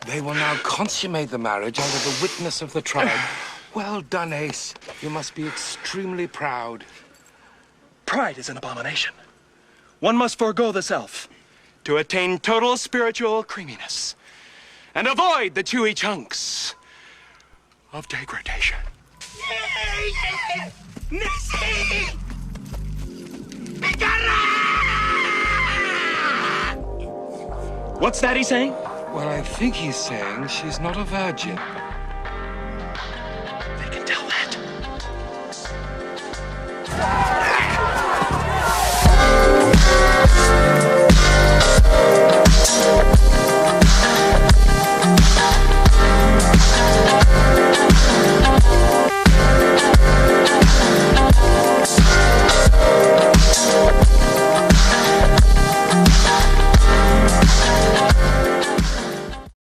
They will now consummate the marriage under the witness of the tribe. Well done, Ace. You must be extremely proud. Pride is an abomination. One must forego the self to attain total spiritual creaminess and avoid the chewy chunks of degradation. What's that he's saying? Well, I think he's saying she's not a virgin. They can tell that.